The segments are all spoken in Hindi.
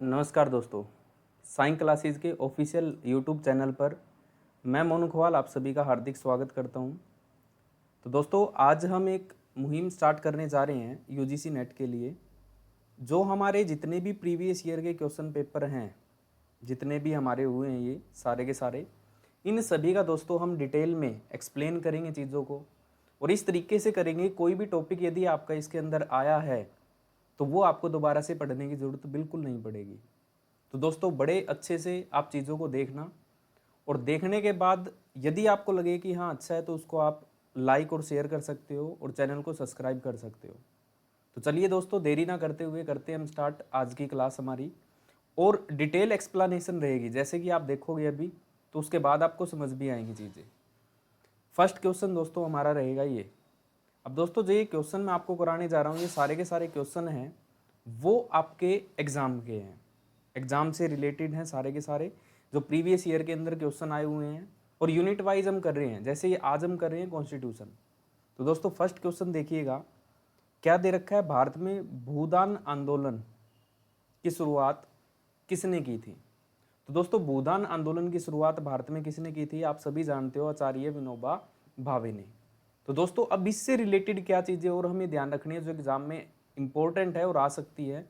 नमस्कार दोस्तों, साइंस क्लासेस के ऑफिशियल यूट्यूब चैनल पर मैं मोनू खवाल आप सभी का हार्दिक स्वागत करता हूं। तो दोस्तों, आज हम एक मुहिम स्टार्ट करने जा रहे हैं यूजीसी नेट के लिए। जो हमारे जितने भी प्रीवियस ईयर के क्वेश्चन पेपर हैं, जितने भी हमारे हुए हैं, ये सारे के सारे, इन सभी का दोस्तों हम डिटेल में एक्सप्लेन करेंगे चीज़ों को। और इस तरीके से करेंगे, कोई भी टॉपिक यदि आपका इसके अंदर आया है तो वो आपको दोबारा से पढ़ने की ज़रूरत बिल्कुल नहीं पड़ेगी। तो दोस्तों, बड़े अच्छे से आप चीज़ों को देखना, और देखने के बाद यदि आपको लगे कि हाँ अच्छा है, तो उसको आप लाइक और शेयर कर सकते हो और चैनल को सब्सक्राइब कर सकते हो। तो चलिए दोस्तों, देरी ना करते हुए करते हैं हम स्टार्ट आज की क्लास हमारी। और डिटेल एक्सप्लेनेशन रहेगी, जैसे कि आप देखोगे अभी, तो उसके बाद आपको समझ भी आएंगी चीज़ें। फर्स्ट क्वेश्चन दोस्तों हमारा रहेगा ये। अब दोस्तों, जो ये क्वेश्चन मैं आपको कराने जा रहा हूँ, ये सारे के सारे क्वेश्चन हैं वो आपके एग्ज़ाम के हैं, एग्ज़ाम से रिलेटेड हैं सारे के सारे, जो प्रीवियस ईयर के अंदर क्वेश्चन आए हुए हैं। और यूनिट वाइज हम कर रहे हैं, जैसे ये आज हम कर रहे हैं कॉन्स्टिट्यूशन। तो दोस्तों, फर्स्ट क्वेश्चन देखिएगा, क्या दे रखा है, भारत में भूदान आंदोलन की शुरुआत किसने की थी। तो दोस्तों, भूदान आंदोलन की शुरुआत भारत में किसने की थी, आप सभी जानते हो, आचार्य विनोबा भावे ने। तो दोस्तों, अब इससे रिलेटेड क्या चीज़ें और हमें ध्यान रखनी है जो एग्जाम में इंपॉर्टेंट है और आ सकती है।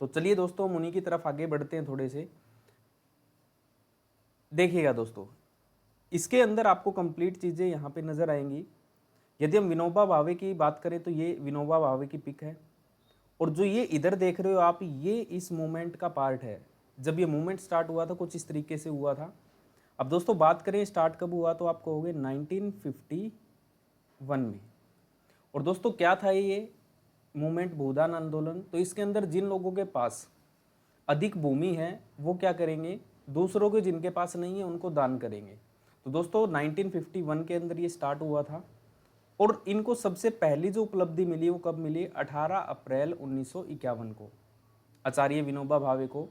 तो चलिए दोस्तों, हम उन्हीं की तरफ आगे बढ़ते हैं थोड़े से। देखिएगा दोस्तों, इसके अंदर आपको कंप्लीट चीज़ें यहाँ पे नज़र आएंगी। यदि हम विनोबा भावे की बात करें तो ये विनोबा भावे की पिक है, और जो ये इधर देख रहे हो आप, ये इस मूवमेंट का पार्ट है। जब ये मूवमेंट स्टार्ट हुआ था कुछ इस तरीके से हुआ था। अब दोस्तों, बात करें स्टार्ट कब हुआ, तो आप कहोगे 1951 में। और दोस्तों, क्या था ये मूवमेंट, भूदान आंदोलन। तो इसके अंदर जिन लोगों के पास अधिक भूमि है वो क्या करेंगे, दूसरों के जिनके पास नहीं है उनको दान करेंगे। तो दोस्तों, 1951 के अंदर ये स्टार्ट हुआ था। और इनको सबसे पहली जो उपलब्धि मिली वो कब मिली, 18 अप्रैल 1951 को, आचार्य विनोबा भावे को।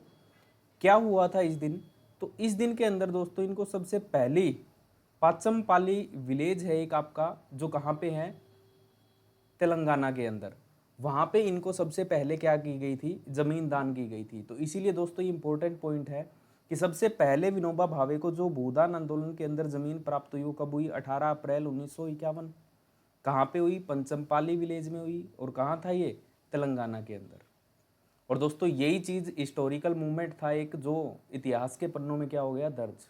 क्या हुआ था इस दिन, तो इस दिन के अंदर दोस्तों इनको सबसे पहली पाचमपाली विलेज है एक आपका, जो कहाँ पे है, तेलंगाना के अंदर। वहाँ पे इनको सबसे पहले क्या की गई थी, जमीन दान की गई थी। तो इसीलिए दोस्तों ये इंपॉर्टेंट पॉइंट है कि सबसे पहले विनोबा भावे को जो भूदान आंदोलन के अंदर जमीन प्राप्त हुई वो कब हुई, 18 अप्रैल 1951। कहाँ पे हुई, पंचमपाली विलेज में हुई। और कहाँ था ये, तेलंगाना के अंदर। और दोस्तों, यही चीज़ हिस्टोरिकल मूवमेंट था एक, जो इतिहास के पन्नों में क्या हो गया, दर्ज।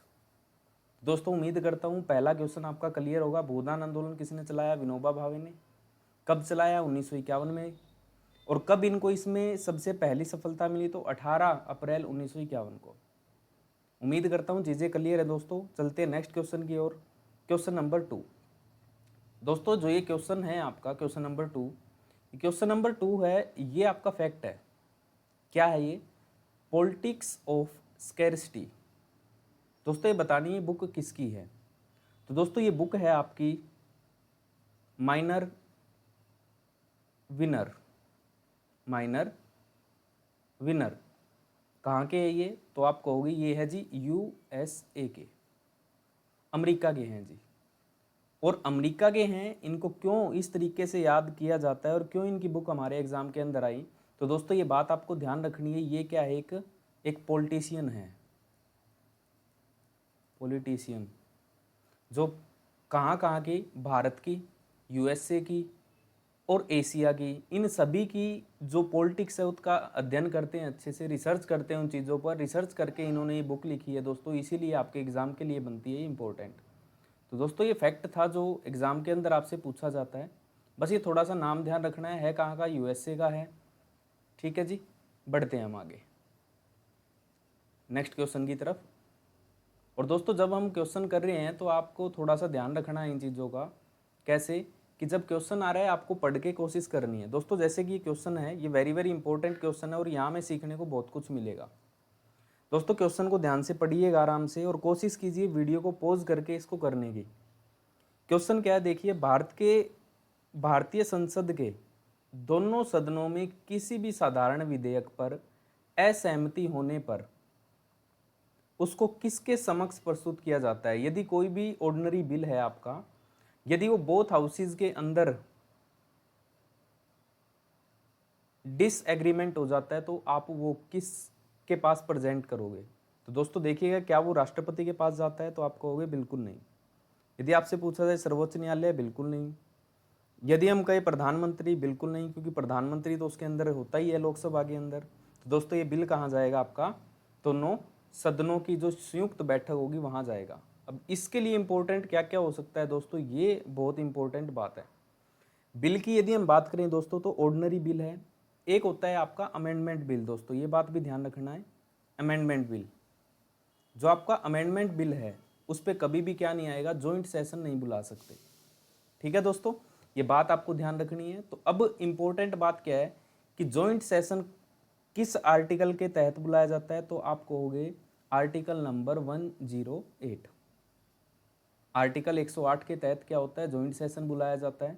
दोस्तों, उम्मीद करता हूँ पहला क्वेश्चन आपका क्लियर होगा। भूदान आंदोलन किसने चलाया, विनोबा भावे ने। कब चलाया, 1951 में। और कब इनको इसमें सबसे पहली सफलता मिली, तो 18 अप्रैल 1951 को। उम्मीद करता हूँ चीज़ें क्लियर है दोस्तों। चलते हैं नेक्स्ट क्वेश्चन की ओर। Question number 2। दोस्तों, जो ये क्वेश्चन है आपका, क्वेश्चन नंबर 2, क्वेश्चन नंबर 2 है, ये आपका फैक्ट है। क्या है ये, पॉलिटिक्स ऑफ स्कैरसिटी। दोस्तों, ये बतानी है बुक किसकी है। तो दोस्तों, ये बुक है आपकी माइनर विनर। माइनर विनर कहाँ के है ये, तो आप कहोगे ये है जी यूएसए के, अमेरिका के हैं जी। और अमेरिका के हैं, इनको क्यों इस तरीके से याद किया जाता है और क्यों इनकी बुक हमारे एग्जाम के अंदर आई। तो दोस्तों, ये बात आपको ध्यान रखनी है, ये क्या है, एक पॉलिटिशियन है। पॉलिटिशियन जो कहाँ कहाँ की, भारत की, यूएसए की और एशिया की, इन सभी की जो पॉलिटिक्स है उसका अध्ययन करते हैं, अच्छे से रिसर्च करते हैं उन चीज़ों पर। रिसर्च करके इन्होंने ये बुक लिखी है दोस्तों, इसीलिए आपके एग्ज़ाम के लिए बनती है इंपॉर्टेंट। तो दोस्तों, ये फैक्ट था जो एग्ज़ाम के अंदर आपसे पूछा जाता है। बस ये थोड़ा सा नाम ध्यान रखना है कहाँ का, यूएसए का है। ठीक है जी, बढ़ते हैं हम आगे नेक्स्ट क्वेश्चन की तरफ। और दोस्तों, जब हम क्वेश्चन कर रहे हैं तो आपको थोड़ा सा ध्यान रखना है इन चीज़ों का। कैसे, कि जब क्वेश्चन आ रहा है आपको पढ़ के कोशिश करनी है दोस्तों। जैसे कि ये क्वेश्चन है, ये वेरी वेरी इंपॉर्टेंट क्वेश्चन है और यहाँ में सीखने को बहुत कुछ मिलेगा। दोस्तों, क्वेश्चन को ध्यान से पढ़िएगा आराम से, और कोशिश कीजिए वीडियो को पॉज करके इसको करने की। क्वेश्चन क्या है देखिए, भारतीय संसद के दोनों सदनों में किसी भी साधारण विधेयक पर असहमति होने पर उसको किसके समक्ष प्रस्तुत किया जाता है। यदि कोई भी ऑर्डिनरी बिल है आपका, यदि वो बोथ हाउसेज के अंदर डिसएग्रीमेंट हो जाता है तो आप वो किस के पास प्रेजेंट करोगे? तो दोस्तों देखिएगा, क्या वो राष्ट्रपति के पास जाता है? तो आप कहोगे बिल्कुल नहीं। यदि आपसे पूछा जाए सर्वोच्च न्यायालय, बिल्कुल नहीं। यदि हम कहें प्रधानमंत्री, बिल्कुल नहीं, क्योंकि प्रधानमंत्री तो उसके अंदर होता ही है लोकसभा के अंदर। तो दोस्तों ये बिल कहाँ जाएगा आपका? दोनों सदनों की जो संयुक्त बैठक होगी वहाँ जाएगा। अब इसके लिए इंपॉर्टेंट क्या क्या हो सकता है दोस्तों, ये बहुत इंपॉर्टेंट बात है। बिल की यदि हम बात करें दोस्तों तो ऑर्डिनरी बिल है, एक होता है आपका अमेंडमेंट बिल। दोस्तों ये बात भी ध्यान रखना है, अमेंडमेंट बिल, जो आपका अमेंडमेंट बिल है उस पर कभी भी क्या नहीं आएगा, जॉइंट सेशन नहीं बुला सकते। ठीक है दोस्तों, ये बात आपको ध्यान रखनी है। तो अब इंपॉर्टेंट बात क्या है कि जॉइंट सेशन किस आर्टिकल के तहत बुलाया जाता है? तो आप कहोगे आर्टिकल नंबर 108। आर्टिकल 108 के तहत क्या होता है? जॉइंट सेशन बुलाया जाता है।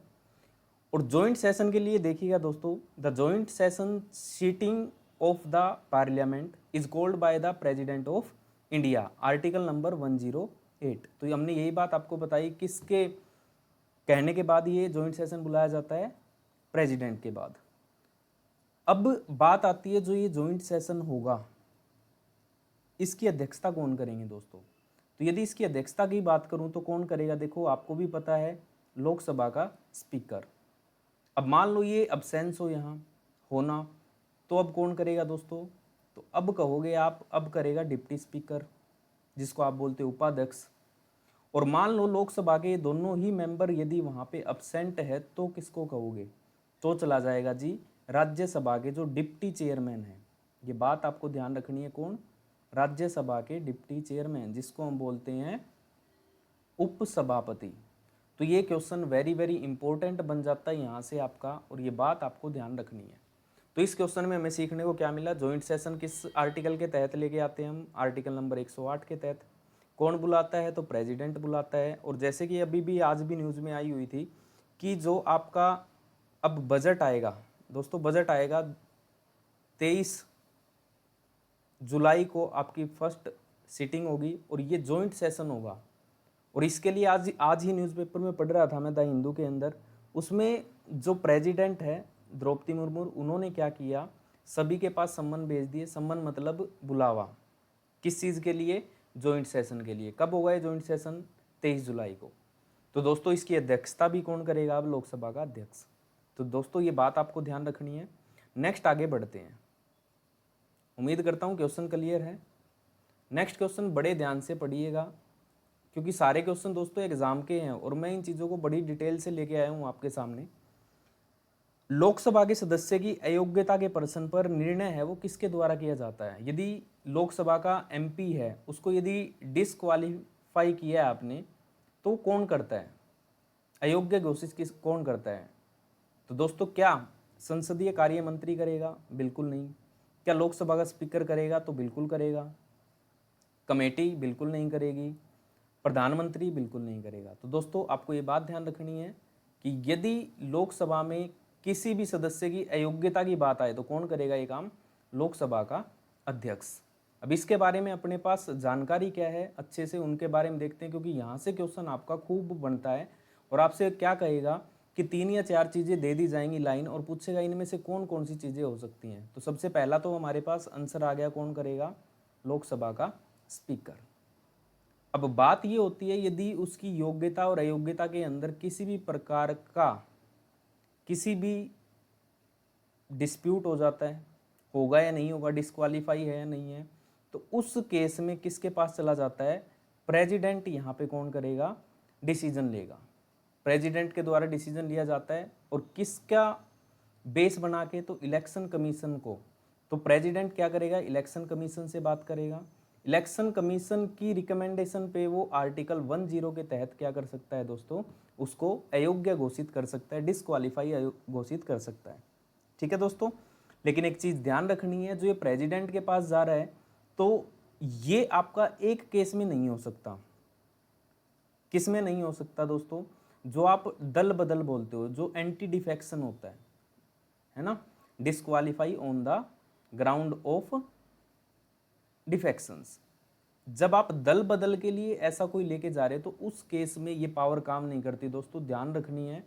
और जॉइंट सेशन के लिए देखिएगा दोस्तों, the joint session sitting of the parliament is called by the president of India, article number 108। तो हमने यही बात आपको बताई, किसके कहने के बाद ये जॉइंट सेशन बुलाया जाता है? प्रेसिडेंट के बाद। अब बात आती है, जो ये जॉइंट सेशन होगा इसकी अध्यक्षता कौन करेंगे दोस्तों? तो यदि इसकी अध्यक्षता की बात करूं तो कौन करेगा? देखो आपको भी पता है, लोकसभा का स्पीकर। अब मान लो ये अब्सेंस हो यहाँ होना, तो अब कौन करेगा दोस्तों? तो अब कहोगे आप, अब करेगा डिप्टी स्पीकर, जिसको आप बोलते हो उपाध्यक्ष। और मान लो लोकसभा के दोनों ही मेंबर यदि वहाँ पे अब्सेंट है तो किसको कहोगे? तो चला जाएगा जी राज्यसभा के जो डिप्टी चेयरमैन है। ये बात आपको ध्यान रखनी है, कौन? राज्यसभा के डिप्टी चेयरमैन, जिसको हम बोलते हैं उपसभापति। तो ये क्वेश्चन वेरी वेरी इंपॉर्टेंट बन जाता है यहाँ से आपका, और ये बात आपको ध्यान रखनी है। तो इस क्वेश्चन में हमें सीखने को क्या मिला? जॉइंट सेशन किस आर्टिकल के तहत लेके आते हैं हम? आर्टिकल नंबर 108 के तहत। कौन बुलाता है? तो प्रेसिडेंट बुलाता है। और जैसे कि अभी भी आज भी न्यूज़ में आई हुई थी कि जो आपका अब बजट आएगा दोस्तों, बजट आएगा 23 जुलाई को, आपकी फर्स्ट सीटिंग होगी और ये जॉइंट सेशन होगा। और इसके लिए आज ही न्यूज़पेपर में पढ़ रहा था मैं, द हिंदू के अंदर, उसमें जो प्रेसिडेंट है द्रौपदी मुर्मू, उन्होंने क्या किया, सभी के पास सम्मन भेज दिए। सम्मन मतलब बुलावा, किस चीज़ के लिए? जॉइंट सेशन के लिए। कब होगा ये जॉइंट सेशन? 23 जुलाई को। तो दोस्तों इसकी अध्यक्षता भी कौन करेगा? अब लोकसभा का अध्यक्ष। तो दोस्तों ये बात आपको ध्यान रखनी है। नेक्स्ट आगे बढ़ते हैं। उम्मीद करता हूँ क्वेश्चन क्लियर है। नेक्स्ट क्वेश्चन बड़े ध्यान से पढ़िएगा, क्योंकि सारे क्वेश्चन दोस्तों एग्जाम के हैं और मैं इन चीज़ों को बड़ी डिटेल से लेके आया हूँ आपके सामने। लोकसभा के सदस्य की अयोग्यता के प्रश्न पर निर्णय है वो किसके द्वारा किया जाता है? यदि लोकसभा का एमपी है, उसको यदि डिसक्वालीफाई किया है आपने, तो कौन करता है? अयोग्य घोषित किस कौन करता है? तो दोस्तों क्या संसदीय कार्य मंत्री करेगा? बिल्कुल नहीं। क्या लोकसभा का स्पीकर करेगा? तो बिल्कुल करेगा। कमेटी बिल्कुल नहीं करेगी। प्रधानमंत्री बिल्कुल नहीं करेगा। तो दोस्तों आपको ये बात ध्यान रखनी है कि यदि लोकसभा में किसी भी सदस्य की अयोग्यता की बात आए तो कौन करेगा ये काम? लोकसभा का अध्यक्ष। अब इसके बारे में अपने पास जानकारी क्या है अच्छे से, उनके बारे में देखते हैं, क्योंकि यहाँ से क्वेश्चन आपका खूब बनता है। और आपसे क्या कहेगा कि 3 या 4 चीज़ें दे दी जाएंगी लाइन, और पूछेगा इनमें से कौन कौन सी चीज़ें हो सकती हैं। तो सबसे पहला तो हमारे पास आंसर आ गया, कौन करेगा? लोकसभा का स्पीकर। अब बात ये होती है, यदि उसकी योग्यता और अयोग्यता के अंदर किसी भी प्रकार का किसी भी डिस्प्यूट हो जाता है, होगा या नहीं होगा, डिस्क्वालीफाई है या नहीं है, तो उस केस में किसके पास चला जाता है? प्रेसिडेंट यहाँ पे कौन करेगा? डिसीजन लेगा। प्रेसिडेंट के द्वारा डिसीजन लिया जाता है। और किसका बेस बना के? तो इलेक्शन कमीशन को। तो प्रेसिडेंट क्या करेगा? इलेक्शन कमीशन से बात करेगा। इलेक्शन कमीशन की रिकमेंडेशन पे वो आर्टिकल 10 के तहत क्या कर सकता है दोस्तों? उसको अयोग्य घोषित कर सकता है, डिस्क्वालीफाई घोषित कर सकता है। ठीक है दोस्तों, लेकिन एक चीज़ ध्यान रखनी है, जो ये प्रेसिडेंट के पास जा रहा है तो ये आपका एक केस में नहीं हो सकता। किस में नहीं हो सकता दोस्तों? जो आप दल बदल बोलते हो, जो एंटी डिफेक्शन होता है ना, disqualify on the ground of defections. जब आप दल बदल के लिए ऐसा कोई लेके जा रहे हो तो उस केस में ये पावर काम नहीं करती दोस्तों, ध्यान रखनी है,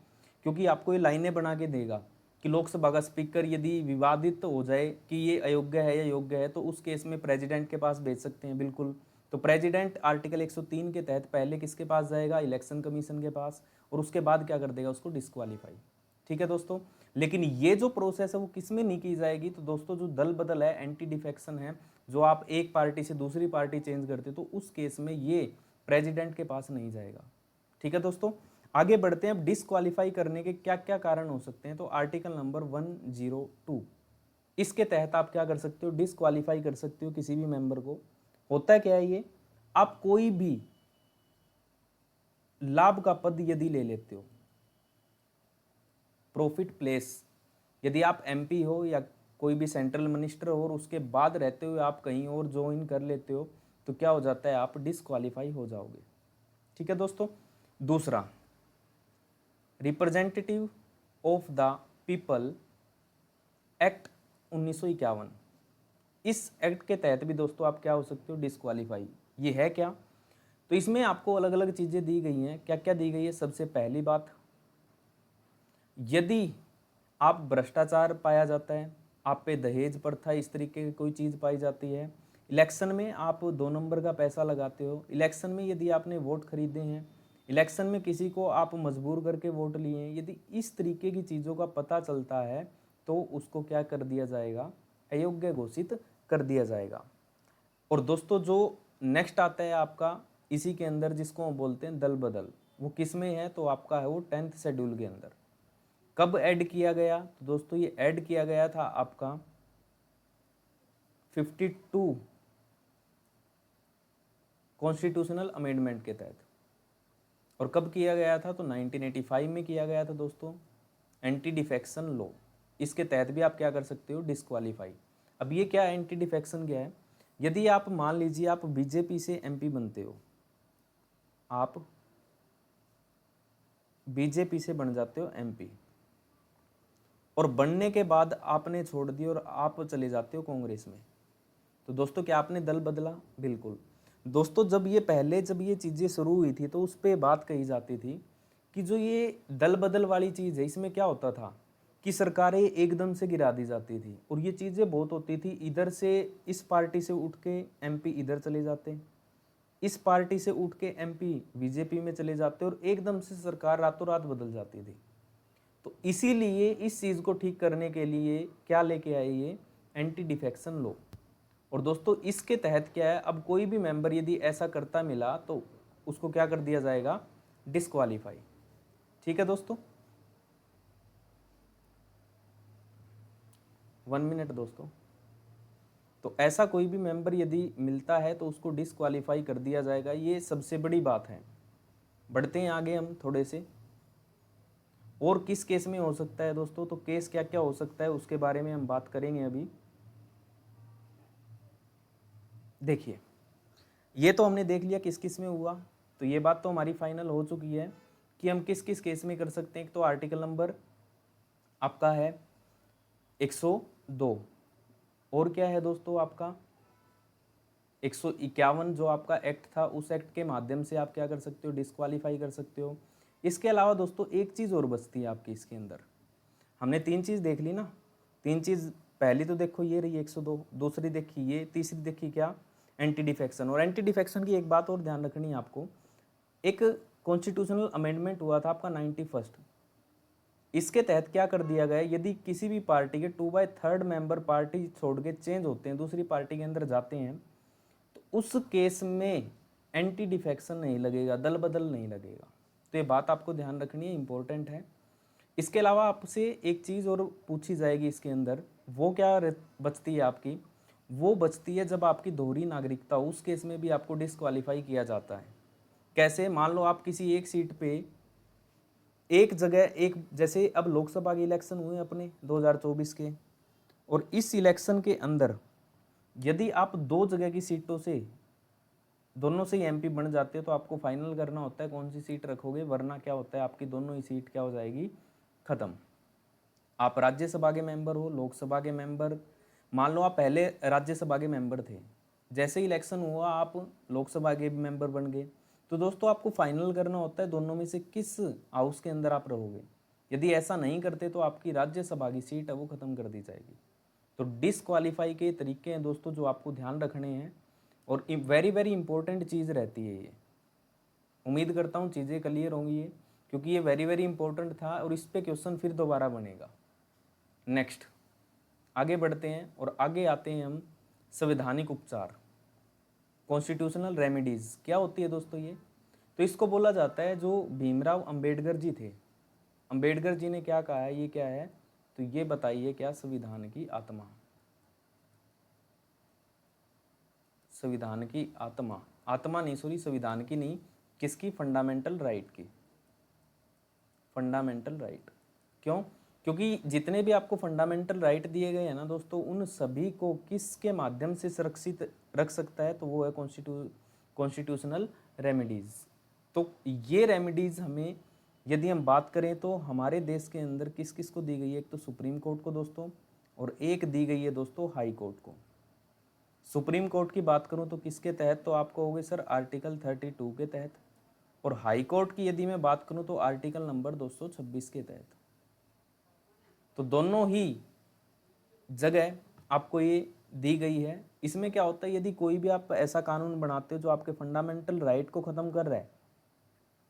क्योंकि आपको ये लाइनें बना के देगा कि लोकसभा का स्पीकर यदि विवादित हो जाए कि ये अयोग्य है या योग्य है, तो उस केस में प्रेसिडेंट के पास भेज सकते हैं, बिल्कुल। तो प्रेसिडेंट आर्टिकल 103 के तहत पहले किसके पास जाएगा? इलेक्शन कमीशन के पास, और उसके बाद क्या कर देगा? उसको डिस्क्वालीफाई। ठीक है दोस्तों, लेकिन ये जो प्रोसेस है वो किस में नहीं की जाएगी? तो दोस्तों जो दल बदल है, एंटी डिफेक्शन है, जो आप एक पार्टी से दूसरी पार्टी चेंज करते हो, तो उस केस में ये प्रेसिडेंट के पास नहीं जाएगा। ठीक है दोस्तों, आगे बढ़ते हैं। अब डिस्क्वालीफाई करने के क्या क्या कारण हो सकते हैं? तो आर्टिकल नंबर 102, इसके तहत आप क्या कर सकते हो? डिस्क्वालीफाई कर सकते हो किसी भी मेंबर को। होता क्या है ये? आप कोई भी लाभ का पद यदि ले लेते हो, प्रॉफिट प्लेस, यदि आप एमपी हो या कोई भी सेंट्रल मिनिस्टर हो और उसके बाद रहते हुए आप कहीं और ज्वाइन कर लेते हो, तो क्या हो जाता है? आप डिस्क्वालीफाई हो जाओगे। ठीक है दोस्तों, दूसरा, representative of the people act 1951, इस एक्ट के तहत भी दोस्तों आप क्या हो सकते हो? डिस्क्वालीफाई। ये है क्या? तो इसमें आपको अलग अलग चीज़ें दी गई हैं। क्या क्या दी गई है? सबसे पहली बात, यदि आप भ्रष्टाचार पाया जाता है, आप पे दहेज प्रथा इस तरीके की कोई चीज़ पाई जाती है, इलेक्शन में आप 2 नंबर का पैसा लगाते हो, इलेक्शन में यदि आपने वोट खरीदे हैं, इलेक्शन में किसी को आप मजबूर करके वोट लिए हैं, यदि इस तरीके की चीज़ों का पता चलता है तो उसको क्या कर दिया जाएगा? अयोग्य घोषित कर दिया जाएगा। और दोस्तों जो नेक्स्ट आता है आपका इसी के अंदर, जिसको हम बोलते हैं दल बदल, वो किस में है? तो आपका है वो 10th शेड्यूल के अंदर। कब ऐड किया गया? तो दोस्तों ये ऐड किया गया था आपका 52 कॉन्स्टिट्यूशनल अमेंडमेंट के तहत। और कब किया गया था? तो 1985 में किया गया था दोस्तों, एंटी डिफेक्शन लॉ। इसके तहत भी आप क्या कर सकते हो? डिस्क्वालीफाई। अब ये क्या है? एंटी डिफेक्शन क्या है? यदि आप मान लीजिए आप बीजेपी से एमपी बनते हो, आप बीजेपी से बन जाते हो एमपी, और बनने के बाद आपने छोड़ दी और आप चले जाते हो कांग्रेस में, तो दोस्तों क्या आपने दल बदला? बिल्कुल। दोस्तों जब ये चीज़ें शुरू हुई थी तो उस पर बात कही जाती थी कि जो ये दल बदल वाली चीज़ है, इसमें क्या होता था कि सरकारें एकदम से गिरा दी जाती थी, और ये चीज़ें बहुत होती थी, इधर से इस पार्टी से उठ के एमपी इधर चले जाते, इस पार्टी से उठ के एमपी बीजेपी में चले जाते, और एकदम से सरकार रातों रात बदल जाती थी। तो इसीलिए इस चीज़ को ठीक करने के लिए क्या लेके आए? ये एंटी डिफेक्शन लॉ। और दोस्तों इसके तहत क्या है? अब कोई भी मेंबर यदि ऐसा करता मिला तो उसको क्या कर दिया जाएगा? डिस्क्वालीफाई। ठीक है दोस्तों, 1 मिनट दोस्तों। तो ऐसा कोई भी मेंबर यदि मिलता है तो उसको डिस्क्वालीफाई कर दिया जाएगा, ये सबसे बड़ी बात है। बढ़ते हैं आगे हम थोड़े से, और किस केस में हो सकता है दोस्तों? तो केस क्या क्या हो सकता है उसके बारे में हम बात करेंगे अभी। देखिए, ये तो हमने देख लिया किस किस में हुआ, तो ये बात तो हमारी फाइनल हो चुकी है कि हम किस किस केस में कर सकते हैं। एक तो आर्टिकल नंबर आपका है 102, और क्या है दोस्तों आपका 151, जो आपका एक्ट था, उस एक्ट के माध्यम से आप क्या कर सकते हो? डिस्क्वालीफाई कर सकते हो। इसके अलावा दोस्तों एक चीज़ और बचती है आपकी इसके अंदर। हमने 3 चीज़ देख ली ना, 3 चीज़। पहली तो देखो ये रही 102, दूसरी देखी ये, तीसरी देखी क्या? Anti defection. और एंटी डिफेक्शन की एक बात और ध्यान रखनी है आपको, एक कॉन्स्टिट्यूशनल अमेंडमेंट हुआ था आपका 91। इसके तहत क्या कर दिया गया? यदि किसी भी पार्टी के 2/3 मेंबर पार्टी छोड़ के चेंज होते हैं, दूसरी पार्टी के अंदर जाते हैं, तो उस केस में एंटी डिफेक्शन नहीं लगेगा, दल बदल नहीं लगेगा। तो ये बात आपको ध्यान रखनी है, इंपॉर्टेंट है। इसके अलावा आपसे एक चीज़ और पूछी जाएगी इसके अंदर, वो क्या बचती है आपकी? वो बचती है जब आपकी दोहरी नागरिकता हो, उस केस में भी आपको डिस्क्वालीफाई किया जाता है। कैसे? मान लो आप किसी एक सीट पे एक जगह, एक जैसे अब लोकसभा के इलेक्शन हुए अपने 2024 के, और इस इलेक्शन के अंदर यदि आप 2 जगह की सीटों से दोनों से ही एमपी बन जाते हो, तो आपको फाइनल करना होता है कौन सी सीट रखोगे, वरना क्या होता है आपकी दोनों ही सीट क्या हो जाएगी? खत्म। आप राज्यसभा के मेंबर हो, लोकसभा के मेंबर, मान लो आप पहले राज्यसभा के मेंबर थे, जैसे ही इलेक्शन हुआ आप लोकसभा के मेंबर बन गए, तो दोस्तों आपको फाइनल करना होता है दोनों में से किस हाउस के अंदर आप रहोगे। यदि ऐसा नहीं करते तो आपकी राज्यसभा की सीट है वो ख़त्म कर दी जाएगी। तो डिसक्वालीफाई के तरीके हैं दोस्तों जो आपको ध्यान रखने हैं, और वेरी वेरी इंपॉर्टेंट चीज़ रहती है ये। उम्मीद करता हूँ चीज़ें क्लियर होंगी ये, क्योंकि ये वेरी वेरी इंपॉर्टेंट था और इस पे क्वेश्चन फिर दोबारा बनेगा। नेक्स्ट आगे बढ़ते हैं और आगे आते हैं हम संवैधानिक उपचार, कॉन्स्टिट्यूशनल रेमेडीज़ क्या होती है दोस्तों ये। तो इसको बोला जाता है, जो भीमराव अंबेडकर जी थे, अंबेडकर जी ने क्या कहा है, ये क्या है, तो ये बताइए क्या, संविधान की आत्मा, संविधान की आत्मा, आत्मा नहीं सॉरी, संविधान की नहीं, किसकी, फंडामेंटल राइट की, फंडामेंटल राइट। क्यों, क्योंकि जितने भी आपको फंडामेंटल राइट दिए गए हैं ना दोस्तों, उन सभी को किसके माध्यम से सुरक्षित रख सकता है, तो वो है कॉन्स्टिट्यूशनल रेमेडीज़। तो ये रेमेडीज़ हमें, यदि हम बात करें तो हमारे देश के अंदर किस किस को दी गई है, एक तो सुप्रीम कोर्ट को दोस्तों, और एक दी गई है दोस्तों हाई कोर्ट को। सुप्रीम कोर्ट की बात करूं तो किसके तहत, तो आपको होगे सर आर्टिकल 32 के तहत, और हाई कोर्ट की यदि मैं बात करूं तो आर्टिकल नंबर 226 के तहत। तो दोनों ही जगह आपको ये दी गई है। इसमें क्या होता है, यदि कोई भी आप ऐसा कानून बनाते हो जो आपके फंडामेंटल राइट को ख़त्म कर रहा है,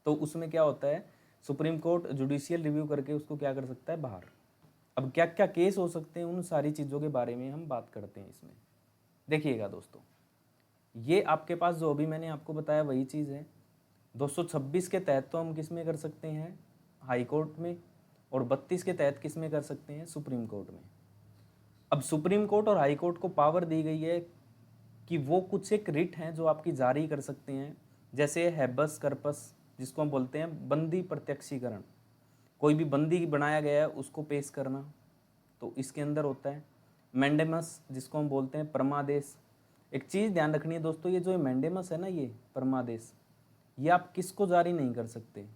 तो उसमें क्या होता है, सुप्रीम कोर्ट जुडिशियल रिव्यू करके उसको क्या कर सकता है, बाहर। अब क्या क्या केस हो सकते हैं, उन सारी चीज़ों के बारे में हम बात करते हैं इसमें। देखिएगा दोस्तों, ये आपके पास जो अभी मैंने आपको बताया वही चीज़ है। 226 के तहत तो हम किस में कर सकते हैं, हाई कोर्ट में, और 32 के तहत किस में कर सकते हैं, सुप्रीम कोर्ट में। अब सुप्रीम कोर्ट और हाई कोर्ट को पावर दी गई है कि वो कुछ एक रिट हैं जो आपकी जारी कर सकते हैं, जैसे हैबस कर्पस, जिसको हम बोलते हैं बंदी प्रत्यक्षीकरण, कोई भी बंदी बनाया गया है उसको पेश करना, तो इसके अंदर होता है। मैंडेमस, जिसको हम बोलते हैं परमादेश। एक चीज़ ध्यान रखनी है दोस्तों, ये जो मैंडेमस है ना, ये परमादेश, ये आप किसको जारी नहीं कर सकते,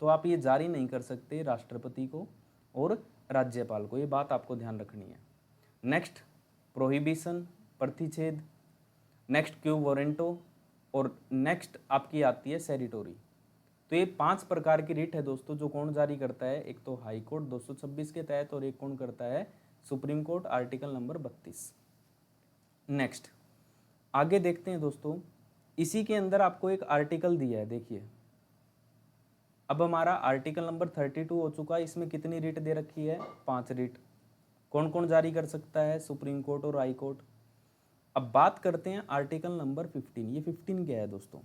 तो आप ये जारी नहीं कर सकते राष्ट्रपति को और राज्यपाल को, ये बात आपको ध्यान रखनी है। नेक्स्ट प्रोहिबिशन, प्रतिषेध, नेक्स्ट क्यू वारंटो, और नेक्स्ट आपकी आती है सेरिटोरी। तो ये 5 प्रकार की रिट है दोस्तों जो कौन जारी करता है, एक तो हाई कोर्ट 226 के तहत, और एक कौन करता है, supreme court article number 32। Next आगे देखते हैं दोस्तों, इसी के अंदर आपको एक आर्टिकल दिया है, देखिए अब हमारा आर्टिकल नंबर 32 हो चुका है। इसमें कितनी रिट दे रखी है, 5 रिट। कौन कौन जारी कर सकता है, सुप्रीम कोर्ट और हाई कोर्ट। अब बात करते हैं आर्टिकल नंबर 15। ये 15 क्या है दोस्तों,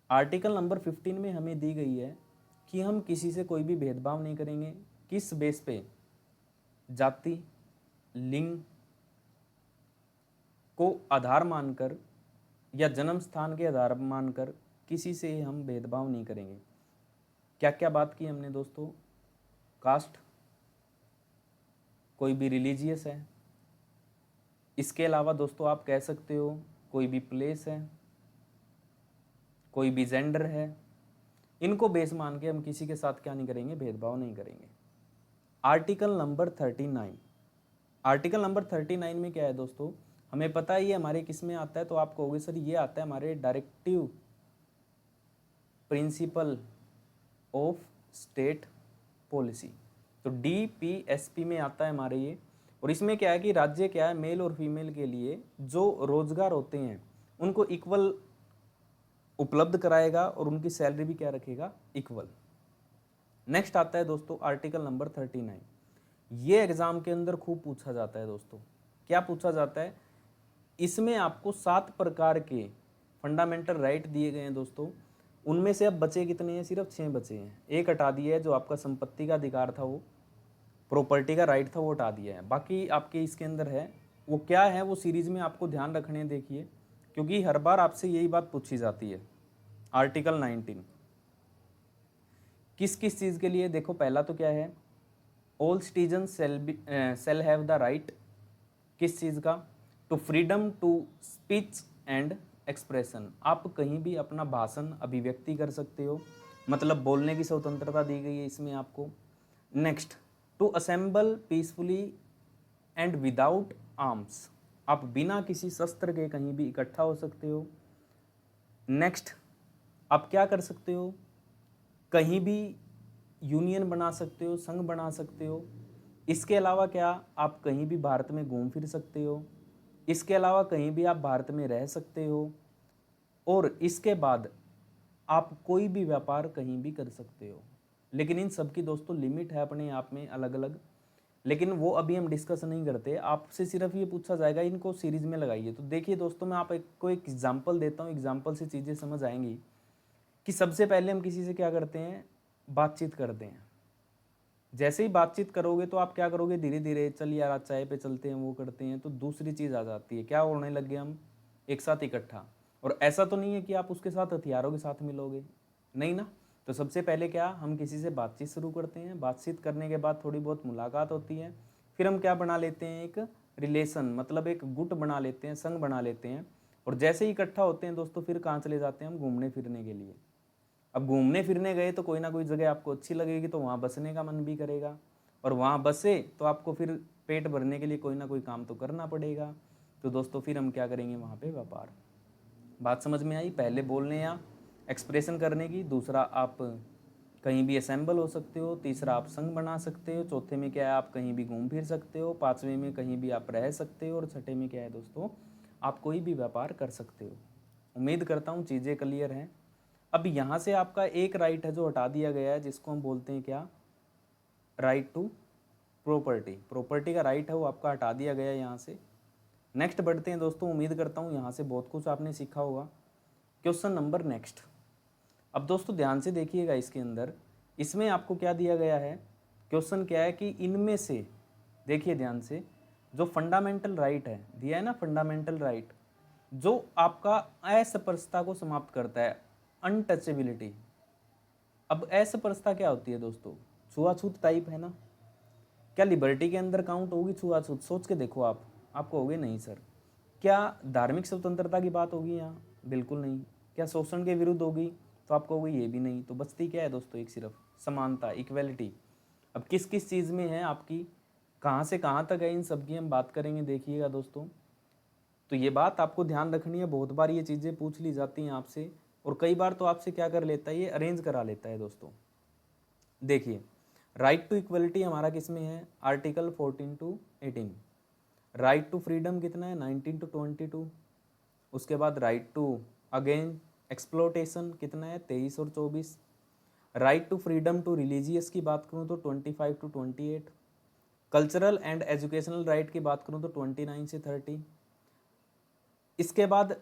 आर्टिकल नंबर 15 में हमें दी गई है कि हम किसी से कोई भी भेदभाव नहीं करेंगे, किस बेस पे, जाति लिंग को आधार मानकर या जन्म स्थान के आधार मानकर किसी से हम भेदभाव नहीं करेंगे। क्या क्या बात की हमने दोस्तों, कास्ट, कोई भी रिलीजियस है, इसके अलावा दोस्तों आप कह सकते हो कोई भी प्लेस है, कोई भी जेंडर है, इनको बेस मान के हम किसी के साथ क्या नहीं करेंगे, भेदभाव नहीं करेंगे। आर्टिकल नंबर 39, आर्टिकल नंबर 39 में क्या है दोस्तों, हमें पता है ये हमारे किस में आता है, तो आप कहोगे सर ये आता है हमारे directive principle of state policy, तो DPSP में आता है हमारे ये। और इसमें क्या है कि राज्य क्या है, मेल और फीमेल के लिए जो रोजगार होते हैं उनको इक्वल उपलब्ध कराएगा और उनकी सैलरी भी क्या रखेगा, इक्वल। नेक्स्ट आता है दोस्तों आर्टिकल नंबर 39। ये एग्जाम के अंदर खूब पूछा जाता है दोस्तों। क्या पूछा जाता है, इसमें आपको 7 प्रकार के फंडामेंटल राइट दिए गए हैं दोस्तों। उनमें से अब बचे कितने हैं, सिर्फ 6 बचे हैं। एक हटा दिया है, जो आपका संपत्ति का अधिकार था, वो प्रॉपर्टी का राइट था, वो हटा दिया है। बाकी आपके इसके अंदर है, वो क्या है, वो सीरीज में आपको ध्यान रखने देखिए, क्योंकि हर बार आपसे यही बात पूछी जाती है। आर्टिकल 19 किस किस चीज़ के लिए, देखो पहला तो क्या है, all citizen shall have the right, किस चीज़ का, to freedom to speech and expression, आप कहीं भी अपना भाषण अभिव्यक्ति कर सकते हो, मतलब बोलने की स्वतंत्रता दी गई है इसमें आपको। Next to assemble peacefully and without arms, आप बिना किसी शस्त्र के कहीं भी इकट्ठा हो सकते हो। नेक्स्ट आप क्या कर सकते हो, कहीं भी यूनियन बना सकते हो, संघ बना सकते हो। इसके अलावा क्या आप कहीं भी भारत में घूम फिर सकते हो। इसके अलावा कहीं भी आप भारत में रह सकते हो। और इसके बाद आप कोई भी व्यापार कहीं भी कर सकते हो। लेकिन इन सब की दोस्तों लिमिट है अपने आप में अलग अलग, लेकिन वो अभी हम डिस्कस नहीं करते। आपसे सिर्फ ये पूछा जाएगा इनको सीरीज में लगाइए। तो देखिए दोस्तों, मैं आपको एक एग्जाम्पल देता हूँ, एग्जाम्पल से चीज़ें समझ आएंगी कि सबसे पहले हम किसी से क्या करते हैं, बातचीत करते हैं। जैसे ही बातचीत करोगे तो आप क्या करोगे, धीरे धीरे चल यार आज चाय पे चलते हैं, वो करते हैं, तो दूसरी चीज़ आ जाती है, क्या होने लग गए हम एक साथ इकट्ठा। और ऐसा तो नहीं है कि आप उसके साथ हथियारों के साथ मिलोगे, नहीं ना। तो सबसे पहले क्या, हम किसी से बातचीत शुरू करते हैं, बातचीत करने के बाद थोड़ी बहुत मुलाकात होती है, फिर हम क्या बना लेते हैं, एक रिलेशन, मतलब एक गुट बना लेते हैं, संघ बना लेते हैं। और जैसे ही इकट्ठा होते हैं दोस्तों, फिर कहाँ चले जाते हैं हम, घूमने फिरने के लिए। अब घूमने फिरने गए तो कोई ना कोई जगह आपको अच्छी लगेगी, तो वहाँ बसने का मन भी करेगा। और वहाँ बसे तो आपको फिर पेट भरने के लिए कोई ना कोई काम तो करना पड़ेगा। तो दोस्तों फिर हम क्या करेंगे, वहाँ पे व्यापार। बात समझ में आई, पहले बोलने या एक्सप्रेशन करने की, दूसरा आप कहीं भी असेंबल हो सकते हो, तीसरा आप संघ बना सकते हो, चौथे में क्या है, आप कहीं भी घूम फिर सकते हो, पाँचवें में कहीं भी आप रह सकते हो, और छठे में क्या है दोस्तों, आप कोई भी व्यापार कर सकते हो। उम्मीद करता हूँ चीज़ें क्लियर हैं। अब यहाँ से आपका एक राइट है जो हटा दिया गया है, जिसको हम बोलते हैं क्या, राइट टू प्रॉपर्टी। प्रॉपर्टी का राइट है वो आपका हटा दिया गया है यहाँ से। नेक्स्ट बढ़ते हैं दोस्तों, उम्मीद करता हूँ यहाँ से बहुत कुछ आपने सीखा होगा। Question number next. अब दोस्तों ध्यान से देखिएगा, इसके अंदर इसमें आपको क्या दिया गया है, क्वेश्चन क्या है कि इनमें से, देखिए ध्यान से, जो फंडामेंटल राइट है दिया है ना, फंडामेंटल राइट जो आपका अस्पृश्यता को समाप्त करता है, अनटचेबिलिटी। अब अस्पृश्यता क्या होती है दोस्तों, छुआछूत टाइप है ना। क्या लिबर्टी के अंदर काउंट होगी छुआछूत, सोच के देखो आप कहोगे नहीं सर। क्या धार्मिक स्वतंत्रता की बात होगी यहाँ, बिल्कुल नहीं। क्या शोषण के विरुद्ध होगी, तो आप कहोगे ये भी नहीं। तो बचती क्या है दोस्तों, एक सिर्फ समानता, इक्वेलिटी। अब किस किस चीज़ में है आपकी, कहाँ से कहाँ तक है, इन सब की हम बात करेंगे, देखिएगा दोस्तों। तो ये बात आपको ध्यान रखनी है, बहुत बार ये चीज़ें पूछ ली जाती हैं आपसे, और कई बार तो आपसे क्या कर लेता है, ये अरेंज करा लेता है दोस्तों। देखिए, राइट टू इक्वलिटी हमारा किस में है, article 14 to 18। Right to freedom कितना है, 19 टू 22। उसके बाद राइट टू अगेन एक्सप्लोटेशन कितना है, 23 और 24। Right to freedom to religious की बात करूँ तो 25 to 28। Cultural and educational right की बात करूँ तो 29 से 30। इसके बाद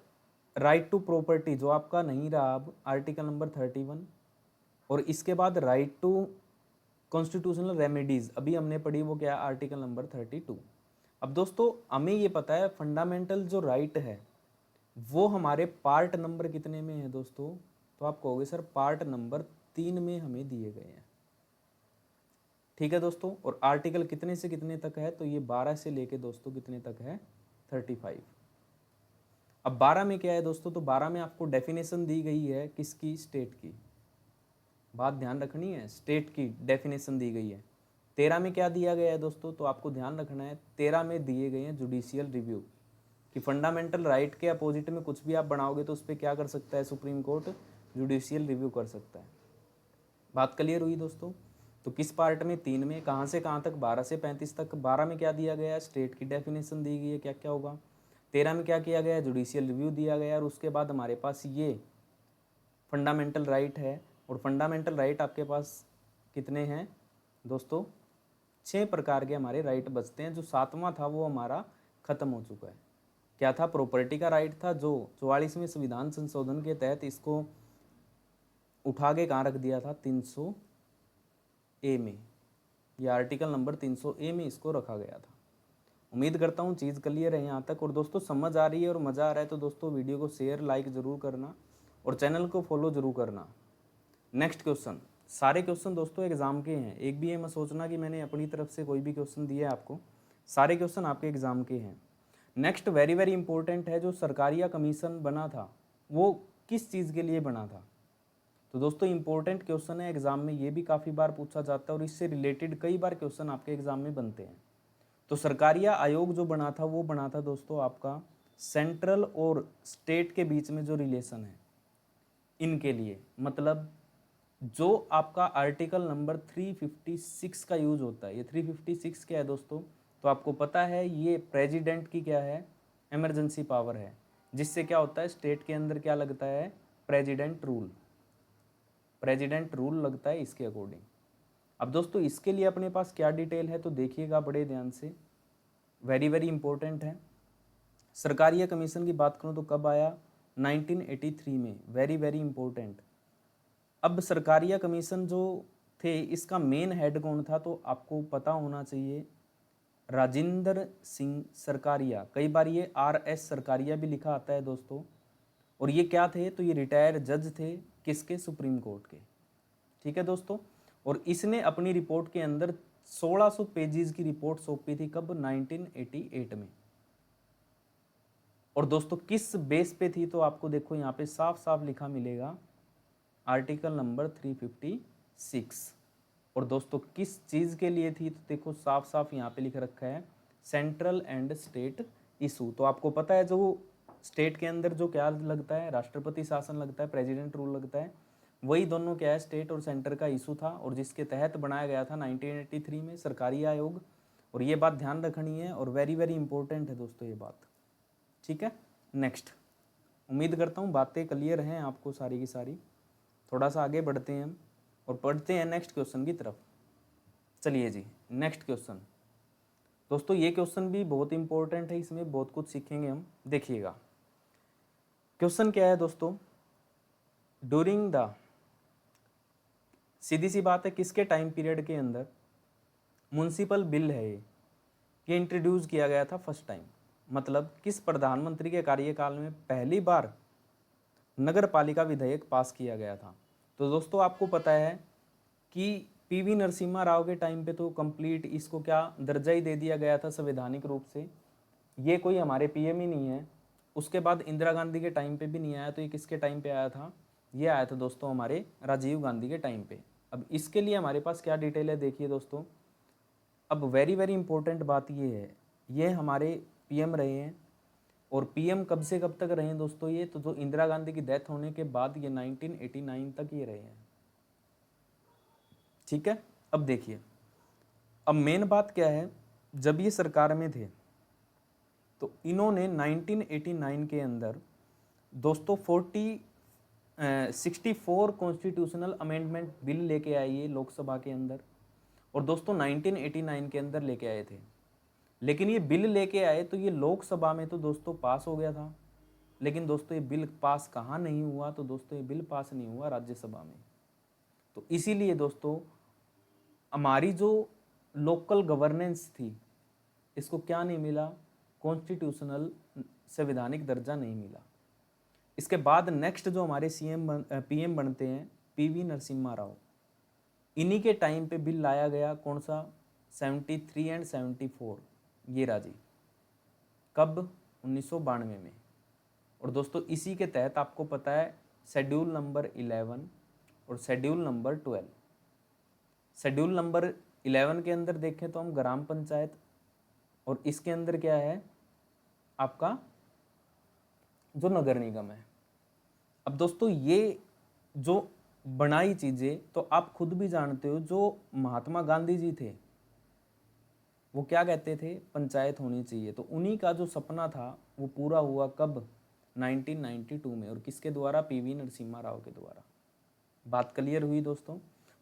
राइट टू प्रॉपर्टी जो आपका नहीं रहा अब, आर्टिकल नंबर 31। और इसके बाद राइट टू कॉन्स्टिट्यूशनल रेमेडीज अभी हमने पढ़ी, वो क्या, आर्टिकल नंबर 32। अब दोस्तों हमें ये पता है फंडामेंटल जो राइट है वो हमारे पार्ट नंबर कितने में है दोस्तों, तो आप कहोगे सर पार्ट नंबर 3 में हमें दिए गए हैं। ठीक है दोस्तों, और आर्टिकल कितने से कितने तक है, तो ये 12 से लेके दोस्तों कितने तक है, 35। अब 12 में क्या है दोस्तों, तो 12 में आपको डेफिनेशन दी गई है किसकी, स्टेट की। बात ध्यान रखनी है, स्टेट की डेफिनेशन दी गई है। 13 में क्या दिया गया है दोस्तों, तो आपको ध्यान रखना है, 13 में दिए गए हैं जुडिशियल रिव्यू, कि फंडामेंटल राइट के अपोजिट में कुछ भी आप बनाओगे तो उस पर क्या कर सकता है सुप्रीम कोर्ट, जुडिशियल रिव्यू कर सकता है। बात क्लियर हुई दोस्तों। तो किस पार्ट में, 3 में, कहाँ से कहाँ तक, 12 से 35 तक। 12 में क्या दिया गया है, स्टेट की डेफिनेशन दी गई है, क्या क्या होगा। 13 में क्या किया गया है, जुडिशियल रिव्यू दिया गया है, और उसके बाद हमारे पास ये फंडामेंटल राइट है। और फंडामेंटल राइट आपके पास कितने हैं दोस्तों, 6 प्रकार के हमारे राइट बचते हैं। जो 7वां था वो हमारा खत्म हो चुका है। क्या था, प्रॉपर्टी का राइट था, जो 44वें संविधान संशोधन के तहत इसको उठा के कहाँ रख दिया था, 300 ए में, या आर्टिकल नंबर 300 ए में इसको रखा गया था। उम्मीद करता हूँ चीज़ क्लियर है यहाँ तक। और दोस्तों समझ आ रही है और मज़ा आ रहा है तो दोस्तों वीडियो को शेयर लाइक ज़रूर करना, और चैनल को फॉलो ज़रूर करना। नेक्स्ट क्वेश्चन, सारे क्वेश्चन दोस्तों एग्जाम के हैं, एक भी ये मत सोचना कि मैंने अपनी तरफ से कोई भी क्वेश्चन दिया है आपको, सारे क्वेश्चन आपके एग्जाम के हैं। नेक्स्ट वेरी वेरी इंपॉर्टेंट है, जो सरकारिया कमीशन बना था वो किस चीज़ के लिए बना था। तो दोस्तों इंपॉर्टेंट क्वेश्चन है, एग्जाम में ये भी काफ़ी बार पूछा जाता है, और इससे रिलेटेड कई बार क्वेश्चन आपके एग्जाम में बनते हैं। तो सरकारिया आयोग जो बना था वो बना था दोस्तों आपका सेंट्रल और स्टेट के बीच में जो रिलेशन है इनके लिए, मतलब जो आपका आर्टिकल नंबर 356 का यूज होता है, ये 356 क्या है दोस्तों, तो आपको पता है ये प्रेसिडेंट की क्या है, इमरजेंसी पावर है, जिससे क्या होता है स्टेट के अंदर क्या लगता है, प्रेसिडेंट रूल लगता है इसके अकॉर्डिंग। अब दोस्तों इसके लिए अपने पास क्या डिटेल है तो देखिएगा बड़े ध्यान से, वेरी वेरी इंपॉर्टेंट है। सरकारिया कमीशन की बात करूं तो कब आया, 1983 में, वेरी वेरी इंपॉर्टेंट। अब सरकारिया कमीशन जो थे इसका मेन हेड कौन था तो आपको पता होना चाहिए, राजेंद्र सिंह सरकारिया, कई बार ये RS सरकारिया भी लिखा आता है दोस्तों। और ये क्या थे तो ये रिटायर जज थे, किसके, सुप्रीम कोर्ट के, ठीक है दोस्तों। और इसने अपनी रिपोर्ट के अंदर 1600 पेजेस की रिपोर्ट सौंपी थी, कब, 1988 में। और दोस्तों किस बेस पे थी तो आपको देखो यहाँ पे साफ साफ लिखा मिलेगा, आर्टिकल नंबर 356। और दोस्तों किस चीज़ के लिए थी तो देखो साफ साफ यहाँ पे लिख रखा है, सेंट्रल एंड स्टेट इशू। तो आपको पता है जो स्टेट के अंदर जो क्या लगता है, राष्ट्रपति शासन लगता है, प्रेसिडेंट रूल लगता है, वही दोनों क्या है, स्टेट और सेंटर का इशू था, और जिसके तहत बनाया गया था 1983 में सरकारी आयोग। और ये बात ध्यान रखनी है और वेरी वेरी इंपॉर्टेंट है दोस्तों ये बात, ठीक है। नेक्स्ट, उम्मीद करता हूँ बातें क्लियर हैं आपको सारी की सारी। थोड़ा सा आगे बढ़ते हैं हम और पढ़ते हैं नेक्स्ट क्वेश्चन की तरफ। चलिए जी, नेक्स्ट क्वेश्चन दोस्तों, ये क्वेश्चन भी बहुत इंपॉर्टेंट है, इसमें बहुत कुछ सीखेंगे हम, देखिएगा। क्वेश्चन क्या है दोस्तों, ड्यूरिंग द, सीधी सी बात है, किसके टाइम पीरियड के अंदर म्युनिसिपल बिल है ये इंट्रोड्यूस किया गया था फर्स्ट टाइम, मतलब किस प्रधानमंत्री के कार्यकाल में पहली बार नगर पालिका विधेयक पास किया गया था। तो दोस्तों आपको पता है कि PV नरसिम्हा राव के टाइम पे तो कंप्लीट इसको क्या दर्जा ही दे दिया गया था संवैधानिक रूप से, ये कोई हमारे PM ही नहीं है। उसके बाद इंदिरा गांधी के टाइम पे भी नहीं आया, तो ये किसके टाइम पे आया था, ये आया था दोस्तों हमारे राजीव गांधी के टाइम पे। अब इसके लिए हमारे पास क्या डिटेल है देखिए दोस्तों। अब वेरी वेरी इंपॉर्टेंट बात ये है, ये हमारे PM रहे हैं, और PM कब से कब तक रहे हैं दोस्तों ये, तो जो इंदिरा गांधी की डेथ होने के बाद ये 1989 तक ये रहे हैं, ठीक है। अब देखिए, अब मेन बात क्या है, जब ये सरकार में थे तो इन्होंने 1989 के अंदर दोस्तों 64 कॉन्स्टिट्यूशनल अमेंडमेंट बिल लेके आए ये लोकसभा के अंदर, और दोस्तों 1989 के अंदर लेके आए थे। लेकिन ये बिल लेके आए तो ये लोकसभा में तो दोस्तों पास हो गया था, लेकिन दोस्तों ये बिल पास कहाँ नहीं हुआ, तो दोस्तों ये बिल पास नहीं हुआ राज्यसभा में। तो इसीलिए दोस्तों हमारी जो लोकल गवर्नेंस थी इसको क्या नहीं मिला, कॉन्स्टिट्यूशनल संवैधानिक दर्जा नहीं मिला। इसके बाद नेक्स्ट जो हमारे PM बनते हैं PV नरसिम्हा राव, इन्हीं के टाइम पे बिल लाया गया, कौन सा, 73 एंड 74, ये राजी, कब, 1992 में। और दोस्तों इसी के तहत आपको पता है शेड्यूल नंबर 11 और शेड्यूल नंबर 12। शेड्यूल नंबर 11 के अंदर देखें तो हम ग्राम पंचायत, और इसके अंदर क्या है आपका जो नगर निगम है। अब दोस्तों ये जो बनाई चीज़ें तो आप खुद भी जानते हो, जो महात्मा गांधी जी थे वो क्या कहते थे, पंचायत होनी चाहिए, तो उन्हीं का जो सपना था वो पूरा हुआ कब, 1992 में, और किसके द्वारा, PV नरसिम्हा राव के द्वारा। बात क्लियर हुई दोस्तों।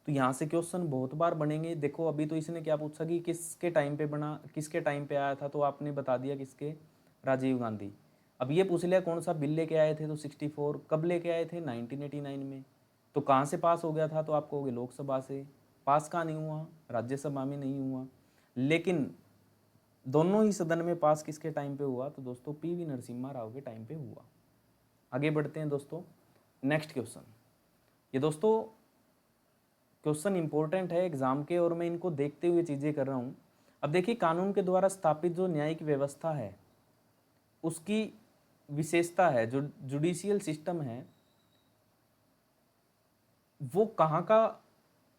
तो यहाँ से क्वेश्चन बहुत बार बनेंगे। देखो अभी तो इसने क्या पूछा कि किसके टाइम पे बना, किसके टाइम पे आया था, तो आपने बता दिया किसके, राजीव गांधी। अब ये पूछ लिया कौन सा बिल लेके आए थे, तो 64 कब लेके आए थे, 1989 में। तो कहाँ से पास हो गया था, तो आप कहोगे लोकसभा से। पास कहाँ नहीं हुआ, राज्यसभा में नहीं हुआ, लेकिन दोनों ही सदन में पास किसके टाइम पे हुआ, तो दोस्तों PV नरसिम्हा राव के टाइम पे हुआ। आगे बढ़ते हैं दोस्तों, नेक्स्ट क्वेश्चन। ये दोस्तों क्वेश्चन इंपॉर्टेंट है एग्जाम के, और मैं इनको देखते हुए चीज़ें कर रहा हूँ। अब देखिए, कानून के द्वारा स्थापित जो न्यायिक व्यवस्था है उसकी विशेषता है, जो जुडिशियल सिस्टम है वो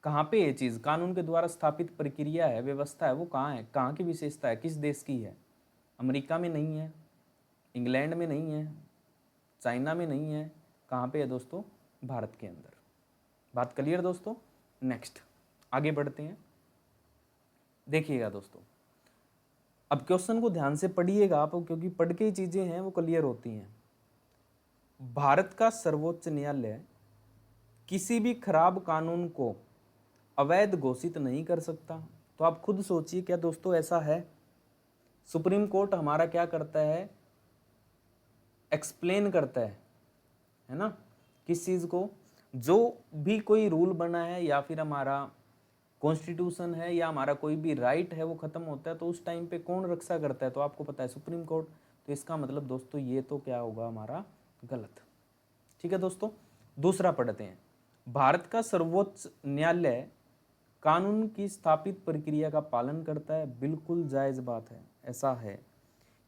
कहाँ पे ये चीज़, कानून के द्वारा स्थापित प्रक्रिया है, व्यवस्था है, वो कहाँ है, कहाँ की विशेषता है, किस देश की है। अमेरिका में नहीं है, इंग्लैंड में नहीं है, चाइना में नहीं है, कहाँ पे है दोस्तों, भारत के अंदर। बात क्लियर दोस्तों। नेक्स्ट आगे बढ़ते हैं। देखिएगा दोस्तों, अब क्वेश्चन को ध्यान से पढ़िएगा आप, क्योंकि पढ़ के ही चीजें हैं वो क्लियर होती हैं। भारत का सर्वोच्च न्यायालय किसी भी खराब कानून को अवैध घोषित नहीं कर सकता। तो आप खुद सोचिए, क्या दोस्तों ऐसा है? सुप्रीम कोर्ट हमारा क्या करता है? एक्सप्लेन करता है ना, किस चीज को? जो भी कोई रूल बना है या फिर हमारा कॉन्स्टिट्यूशन है या हमारा कोई भी राइट है वो खत्म होता है, तो उस टाइम पे कौन रक्षा करता है? तो आपको पता है, सुप्रीम कोर्ट। तो इसका मतलब दोस्तों ये तो क्या होगा हमारा? गलत। ठीक है दोस्तों, दूसरा पढ़ते हैं। भारत का सर्वोच्च न्यायालय कानून की स्थापित प्रक्रिया का पालन करता है। बिल्कुल जायज बात है, ऐसा है,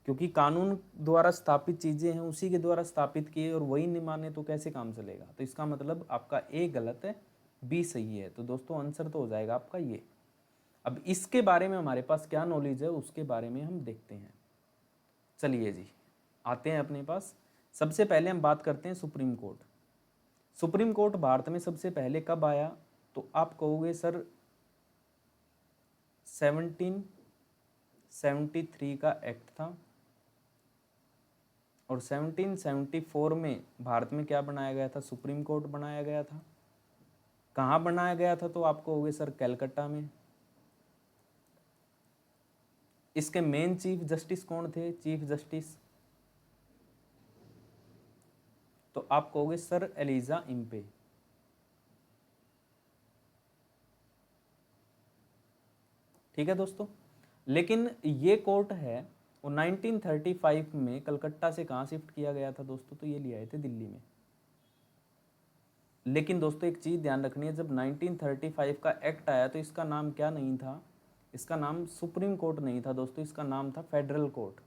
क्योंकि कानून द्वारा स्थापित चीजें हैं, उसी के द्वारा स्थापित किए, और वही नहीं माने तो कैसे काम चलेगा? तो इसका मतलब आपका ए गलत है, बी सही है। तो दोस्तों आंसर तो हो जाएगा आपका ये। अब इसके बारे में हमारे पास क्या नॉलेज है उसके बारे में हम देखते हैं। चलिए जी, आते हैं अपने पास। सबसे पहले हम बात करते हैं supreme court. Supreme court Bharat में सबसे पहले कब आया? तो आप कहोगे सर 1773 का एक्ट था, और 1774 में भारत में क्या बनाया गया था? सुप्रीम कोर्ट बनाया गया था। कहाँ बनाया गया था? तो आप कहोगे सर कलकत्ता में। इसके मेन चीफ जस्टिस कौन थे? चीफ जस्टिस, तो आप कहोगे सर एलिजा इम्पे। ठीक है दोस्तों, लेकिन ये कोर्ट है वो 1935 में कलकत्ता से कहाँ शिफ्ट किया गया था दोस्तों? तो ये ले आए थे दिल्ली में। लेकिन दोस्तों एक चीज़ ध्यान रखनी है, जब 1935 का एक्ट आया तो इसका नाम क्या नहीं था? इसका नाम सुप्रीम कोर्ट नहीं था दोस्तों, इसका नाम था फेडरल कोर्ट।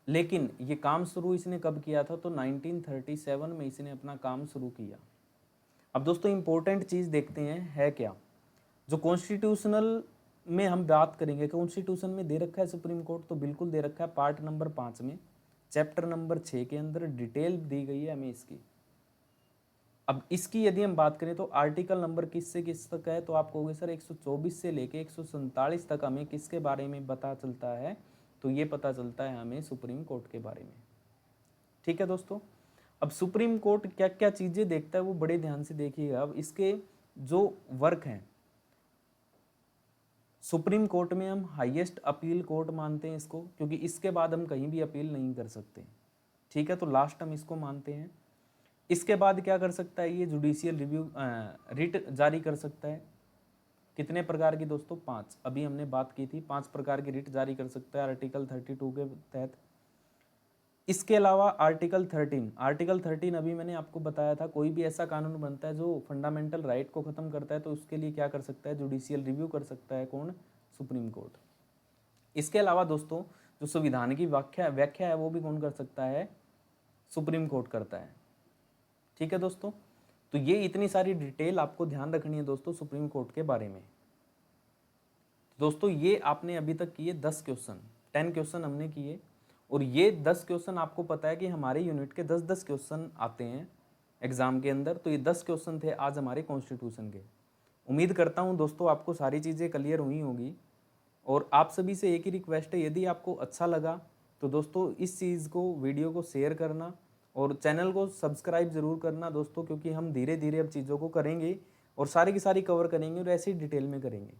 लेकिन ये काम शुरू इसने कब किया था? तो 1937 में इसने अपना काम शुरू किया। अब दोस्तों इंपॉर्टेंट चीज़ देखते हैं है क्या। जो कॉन्स्टिट्यूशनल में हम बात करेंगे, कॉन्स्टिट्यूशन में दे रखा है सुप्रीम कोर्ट, तो बिल्कुल दे रखा है। पार्ट नंबर 5 में चैप्टर नंबर 6 के अंदर डिटेल दी गई है हमें इसकी। अब इसकी यदि हम बात करें तो आर्टिकल नंबर किस से किस तक है? तो आप कहोगे सर 124 से लेके 147 तक हमें किसके बारे में पता चलता है? तो ये पता चलता है हमें सुप्रीम कोर्ट के बारे में। ठीक है दोस्तों, अब सुप्रीम कोर्ट क्या क्या चीज़ें देखता है वो बड़े ध्यान से देखिएगा। अब इसके जो वर्क हैं, सुप्रीम कोर्ट में हम हाईएस्ट अपील कोर्ट मानते हैं इसको, क्योंकि इसके बाद हम कहीं भी अपील नहीं कर सकते। ठीक है, तो लास्ट हम इसको मानते हैं। इसके बाद क्या कर सकता है ये? जुडिशियल रिव्यू रिट जारी कर सकता है। कितने प्रकार की दोस्तों? 5। अभी हमने बात की थी 5 प्रकार की रिट जारी कर सकता है आर्टिकल 32 के तहत। इसके अलावा आर्टिकल 13 अभी मैंने आपको बताया था, कोई भी ऐसा कानून बनता है जो फंडामेंटल राइट को खत्म करता है तो उसके लिए क्या कर सकता है? जुडिशियल रिव्यू कर सकता है। कौन? Supreme court. इसके अलावा दोस्तों जो संविधान की व्याख्या है वो भी कौन कर सकता है? सुप्रीम कोर्ट करता है। ठीक है दोस्तों, तो ये इतनी सारी डिटेल आपको ध्यान रखनी है दोस्तों सुप्रीम कोर्ट के बारे में। दोस्तों ये आपने अभी तक किए 10 क्वेश्चन, 10 क्वेश्चन हमने किए, और ये 10 क्वेश्चन आपको पता है कि हमारे यूनिट के 10-10 क्वेश्चन आते हैं एग्जाम के अंदर। तो ये 10 क्वेश्चन थे आज हमारे कॉन्स्टिट्यूशन के। उम्मीद करता हूँ दोस्तों आपको सारी चीज़ें क्लियर हुई होगी, और आप सभी से एक ही रिक्वेस्ट है, यदि आपको अच्छा लगा तो दोस्तों इस चीज़ को, वीडियो को शेयर करना और चैनल को सब्सक्राइब ज़रूर करना दोस्तों, क्योंकि हम धीरे धीरे अब चीज़ों को करेंगे और सारी की सारी कवर करेंगे और ऐसे ही डिटेल में करेंगे।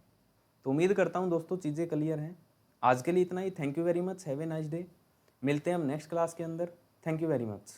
तो उम्मीद करता हूँ दोस्तों चीज़ें क्लियर हैं। आज के लिए इतना ही। Thank you very much, have a nice day. मिलते हैं हम नेक्स्ट क्लास के अंदर। Thank you very much.